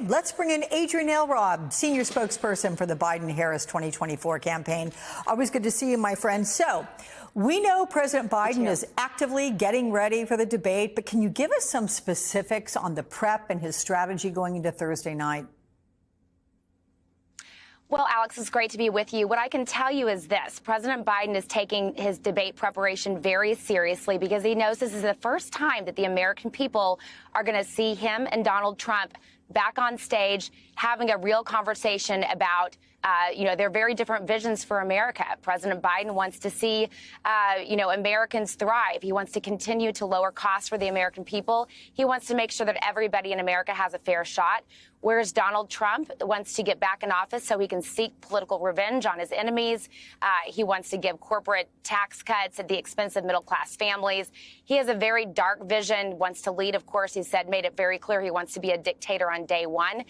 let's bring in Adrienne Elrod, senior spokesperson for the Biden-Harris 2024 campaign. Always good to see you, my friend. So we know President Biden is actively getting ready for the debate, but can you give us some specifics on the prep and his strategy going into Thursday night? Well, Alex, it's great to be with you. What I can tell you is this. President Biden is taking his debate preparation very seriously because he knows this is the first time that the American people are going to see him and Donald Trump back on stage having a real conversation about their very different visions for America. President Biden wants to see, Americans thrive. He wants to continue to lower costs for the American people. He wants to make sure that everybody in America has a fair shot. Whereas Donald Trump wants to get back in office so he can seek political revenge on his enemies. He wants to give corporate tax cuts at the expense of middle-class families. He has a very dark vision, wants to lead, of course, he said, made it very clear he wants to be a dictator on day one.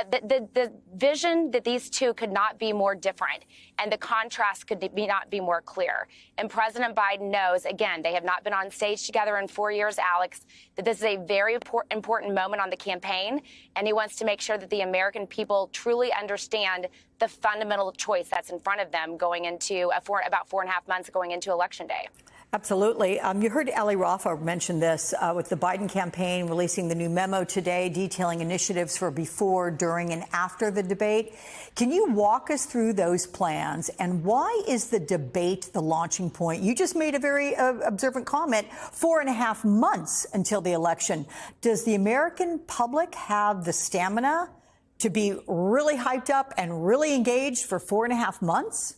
The vision that these two could not be more different, and the contrast could not be more clear. And President Biden knows, again, they have not been on stage together in 4 years, Alex, that this is a very important moment on the campaign, and he wants to make sure that the American people truly understand the fundamental choice that's in front of them going into about 4.5 months going into Election Day. Absolutely. You heard Ali Rafa mention this with the Biden campaign releasing the new memo today detailing initiatives for before, during, and after the debate. Can you walk us through those plans, and why is the debate the launching point? You just made a very observant comment, 4.5 months until the election. Does the American public have the stamina to be really hyped up and really engaged for 4.5 months?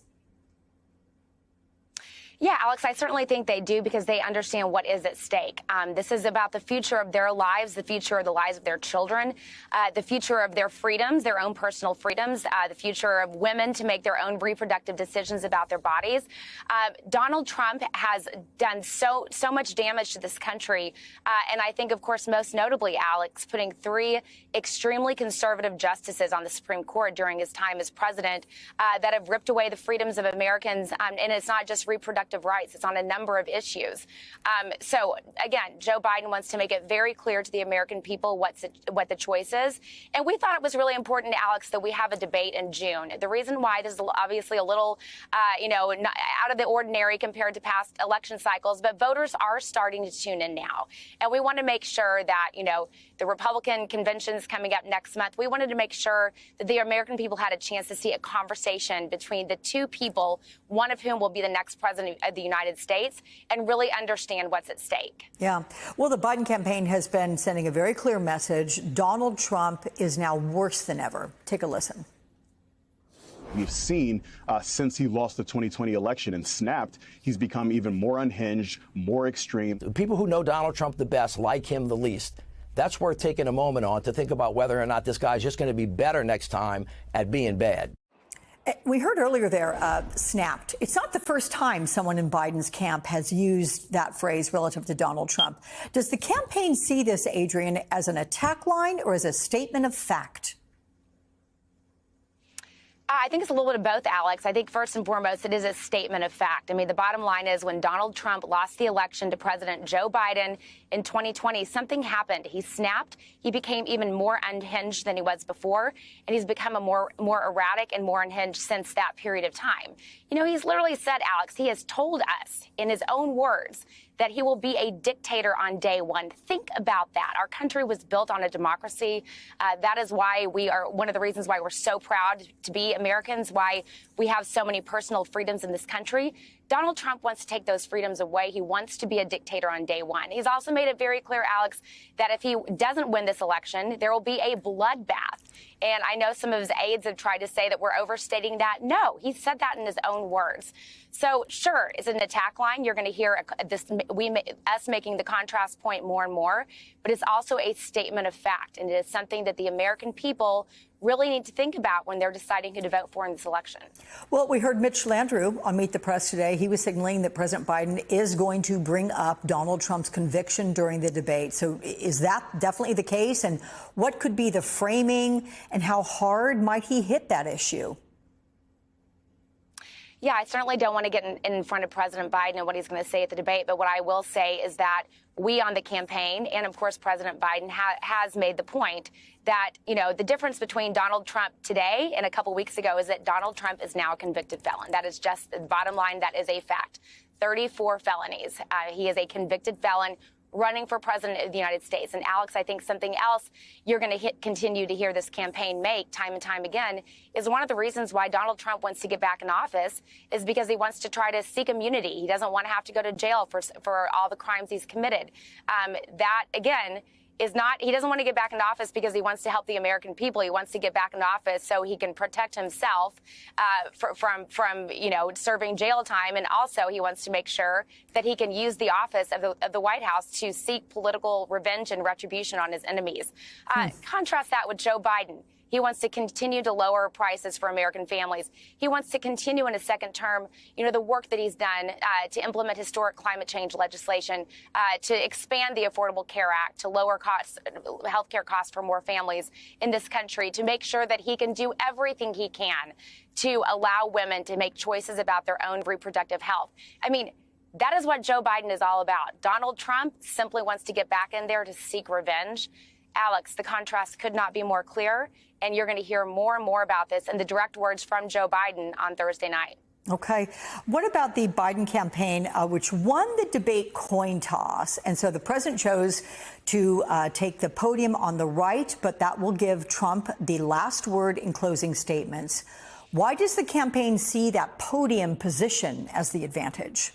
Yeah, Alex, I certainly think they do because they understand what is at stake. This is about the future of their lives, the future of the lives of their children, the future of their freedoms, their own personal freedoms, the future of women to make their own reproductive decisions about their bodies. Donald Trump has done so much damage to this country. And I think, of course, most notably, Alex, putting 3 extremely conservative justices on the Supreme Court during his time as president that have ripped away the freedoms of Americans. And it's not just reproductive rights. It's on a number of issues. So, again, Joe Biden wants to make it very clear to the American people what the choice is. And we thought it was really important, Alex, that we have a debate in June. The reason why this is obviously a little, not out of the ordinary compared to past election cycles, but voters are starting to tune in now. And we want to make sure that, the Republican convention's coming up next month. We wanted to make sure that the American people had a chance to see a conversation between the two people, one of whom will be the next president of the United States, and really understand what's at stake. Yeah. Well, the Biden campaign has been sending a very clear message. Donald Trump is now worse than ever. Take a listen. We've seen since he lost the 2020 election and snapped, he's become even more unhinged, more extreme. The people who know Donald Trump the best like him the least. That's worth taking a moment on to think about whether or not this guy's just going to be better next time at being bad. We heard earlier there, snapped. It's not the first time someone in Biden's camp has used that phrase relative to Donald Trump. Does the campaign see this, Adrienne, as an attack line or as a statement of fact? I think it's a little bit of both, Alex. I think first and foremost, it is a statement of fact. I mean, the bottom line is when Donald Trump lost the election to President Joe Biden in 2020, something happened. He snapped. He became even more unhinged than he was before. And he's become a more erratic and more unhinged since that period of time. He's literally said, Alex, he has told us in his own words that he will be a dictator on day one. Think about that. Our country was built on a democracy. That is why we are one of the reasons why we're so proud to be Americans, why we have so many personal freedoms in this country. Donald Trump wants to take those freedoms away. He wants to be a dictator on day one. He's also made it very clear, Alex, that if he doesn't win this election, there will be a bloodbath. And I know some of his aides have tried to say that we're overstating that. No, he said that in his own words. So, sure, it's an attack line. You're going to hear us making the contrast point more and more. But it's also a statement of fact. And it is something that the American people really need to think about when they're deciding who to vote for in this election. Well, we heard Mitch Landrieu on Meet the Press today. He was signaling that President Biden is going to bring up Donald Trump's conviction during the debate. So is that definitely the case? And what could be the framing and how hard might he hit that issue? Yeah, I certainly don't want to get in front of President Biden and what he's going to say at the debate. But what I will say is that we on the campaign, and of course, President Biden has made the point that, you know, the difference between Donald Trump today and a couple weeks ago is that Donald Trump is now a convicted felon. That is just the bottom line. That is a fact. 34 felonies. He is a convicted felon running for president of the United States. And Alex, I think something else you're going to continue to hear this campaign make time and time again is one of the reasons why Donald Trump wants to get back in office is because he wants to try to seek immunity. He doesn't want to have to go to jail for all the crimes he's committed. That, again, is not, he doesn't want to get back into office because he wants to help the American people. He wants to get back into office so he can protect himself from you know, serving jail time. And also he wants to make sure that he can use the office of the White House to seek political revenge and retribution on his enemies. Contrast that with Joe Biden. He wants to continue to lower prices for American families. He wants to continue in his second term, you know, the work that he's done to implement historic climate change legislation, to expand the Affordable Care Act, to lower costs, healthcare costs for more families in this country, to make sure that he can do everything he can to allow women to make choices about their own reproductive health. I mean, that is what Joe Biden is all about. Donald Trump simply wants to get back in there to seek revenge. Alex, the contrast could not be more clear, and you're going to hear more and more about this in the direct words from Joe Biden on Thursday night. Okay. What about the Biden campaign, which won the debate coin toss? And so the president chose to take the podium on the right, but that will give Trump the last word in closing statements. Why does the campaign see that podium position as the advantage?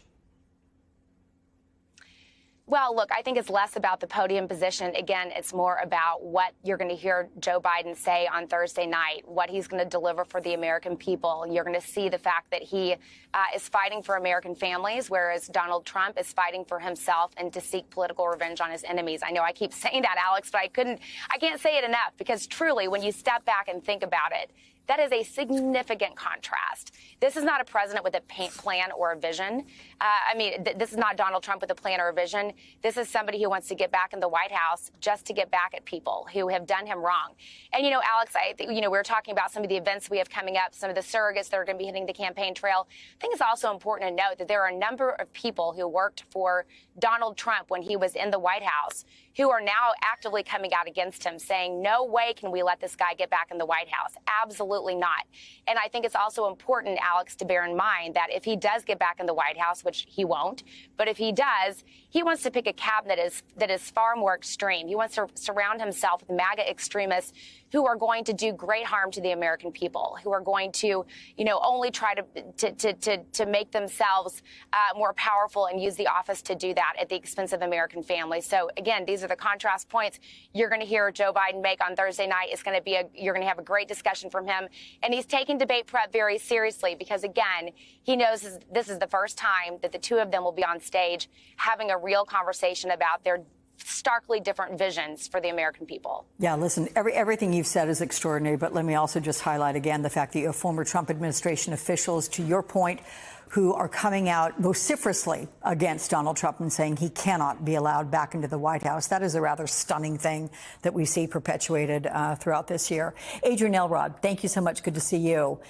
Well, look, I think it's less about the podium position. Again, it's more about what you're going to hear Joe Biden say on Thursday night, what he's going to deliver for the American people. You're going to see the fact that he is fighting for American families, whereas Donald Trump is fighting for himself and to seek political revenge on his enemies. I know I keep saying that, Alex, but I can't say it enough, because truly, when you step back and think about it, that is a significant contrast. This is not a president with a plan or a vision. This is not Donald Trump with a plan or a vision. This is somebody who wants to get back in the White House just to get back at people who have done him wrong. And, you know, Alex, we were talking about some of the events we have coming up, some of the surrogates that are going to be hitting the campaign trail. I think it's also important to note that there are a number of people who worked for Donald Trump when he was in the White House who are now actively coming out against him, saying, no way can we let this guy get back in the White House. Absolutely not. And I think it's also important, Alex, to bear in mind that if he does get back in the White House, which he won't, but if he does, he wants to pick a cabinet that is far more extreme. He wants to surround himself with MAGA extremists who are going to do great harm to the American people, who are going to, you know, only try to make themselves more powerful and use the office to do that at the expense of American families. So again, these are the contrast points you're going to hear Joe Biden make on Thursday night. It's going to be you're going to have a great discussion from him, and he's taking debate prep very seriously because again, he knows this is the first time that the two of them will be on stage having a real conversation about their starkly different visions for the American people. Yeah, listen, everything you've said is extraordinary, but let me also just highlight again the fact that you have former Trump administration officials, to your point, who are coming out vociferously against Donald Trump and saying he cannot be allowed back into the White House. That is a rather stunning thing that we see perpetuated throughout this year. Adrienne Elrod, thank you so much. Good to see you.